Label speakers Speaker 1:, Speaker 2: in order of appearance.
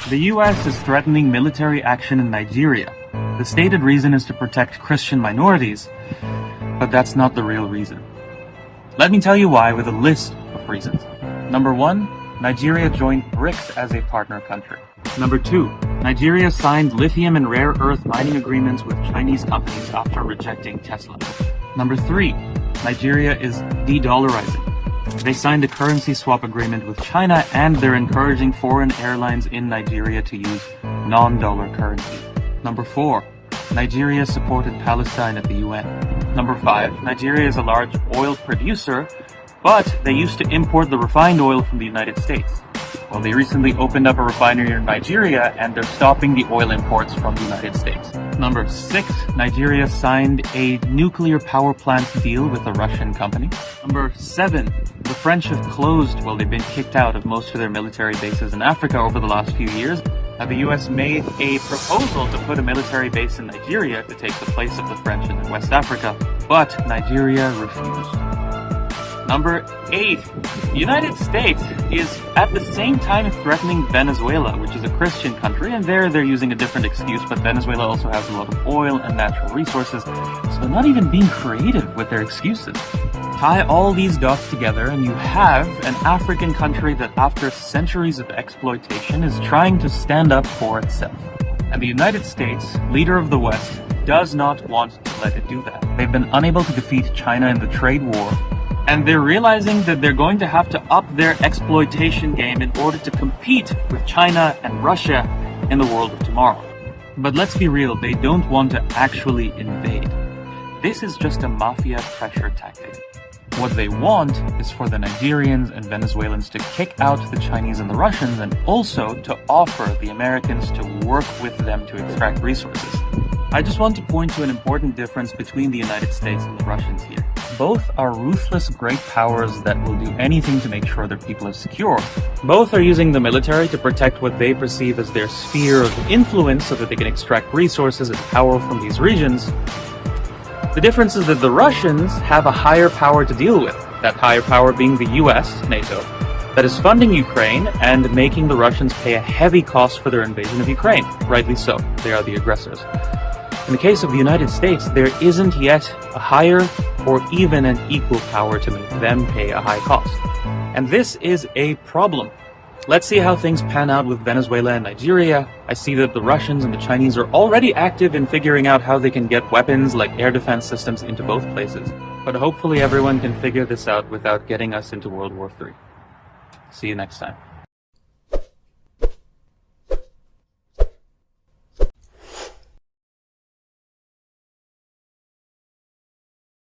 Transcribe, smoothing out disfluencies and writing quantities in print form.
Speaker 1: The US is threatening military action in Nigeria. The stated reason is to protect Christian minorities, but that's not the real reason. Let me tell you why with a list of reasons. Number 1, Nigeria joined BRICS as a partner country. Number 2, Nigeria signed lithium and rare earth mining agreements with Chinese companies after rejecting Tesla. Number 3, Nigeria is de-dollarizing. They signed a currency swap agreement with China and they're encouraging foreign airlines in Nigeria to use non-dollar currency. Number 4, Nigeria supported Palestine at the UN. Number 5, Nigeria is a large oil producer, but they used to import the refined oil from the United States. Well, they recently opened up a refinery in Nigeria and they're stopping the oil imports from the United States. Number 6, Nigeria signed a nuclear power plant deal with a Russian company. Number 7, the French have closed, well, they've been kicked out of most of their military bases in Africa over the last few years. Now, the US made a proposal to put a military base in Nigeria to take the place of the French in West Africa, but Nigeria refused. Number 8, the United States is at the same time threatening Venezuela, which is a Christian country, and they're using a different excuse, but Venezuela also has a lot of oil and natural resources, so they're not even being creative with their excuses. Tie all these dots together and you have an African country that after centuries of exploitation is trying to stand up for itself. And the United States, leader of the West, does not want to let it do that. They've been unable to defeat China in the trade war, and they're realizing that they're going to have to up their exploitation game in order to compete with China and Russia in the world of tomorrow. But let's be real, they don't want to actually invade. This is just a mafia pressure tactic. What they want is for the Nigerians and Venezuelans to kick out the Chinese and the Russians, and also to offer the Americans to work with them to extract resources. I just want to point to an important difference between the United States and the Russians here. Both are ruthless great powers that will do anything to make sure their people are secure. Both are using the military to protect what they perceive as their sphere of influence so that they can extract resources and power from these regions. The difference is that the Russians have a higher power to deal with, that higher power being the US, NATO, that is funding Ukraine and making the Russians pay a heavy cost for their invasion of Ukraine. Rightly so, they are the aggressors. In the case of the United States, there isn't yet a higher or even an equal power to make them pay a high cost. And this is a problem. Let's see how things pan out with Venezuela and Nigeria. I see that the Russians and the Chinese are already active in figuring out how they can get weapons like air defense systems into both places. But hopefully everyone can figure this out without getting us into World War III. See you next time.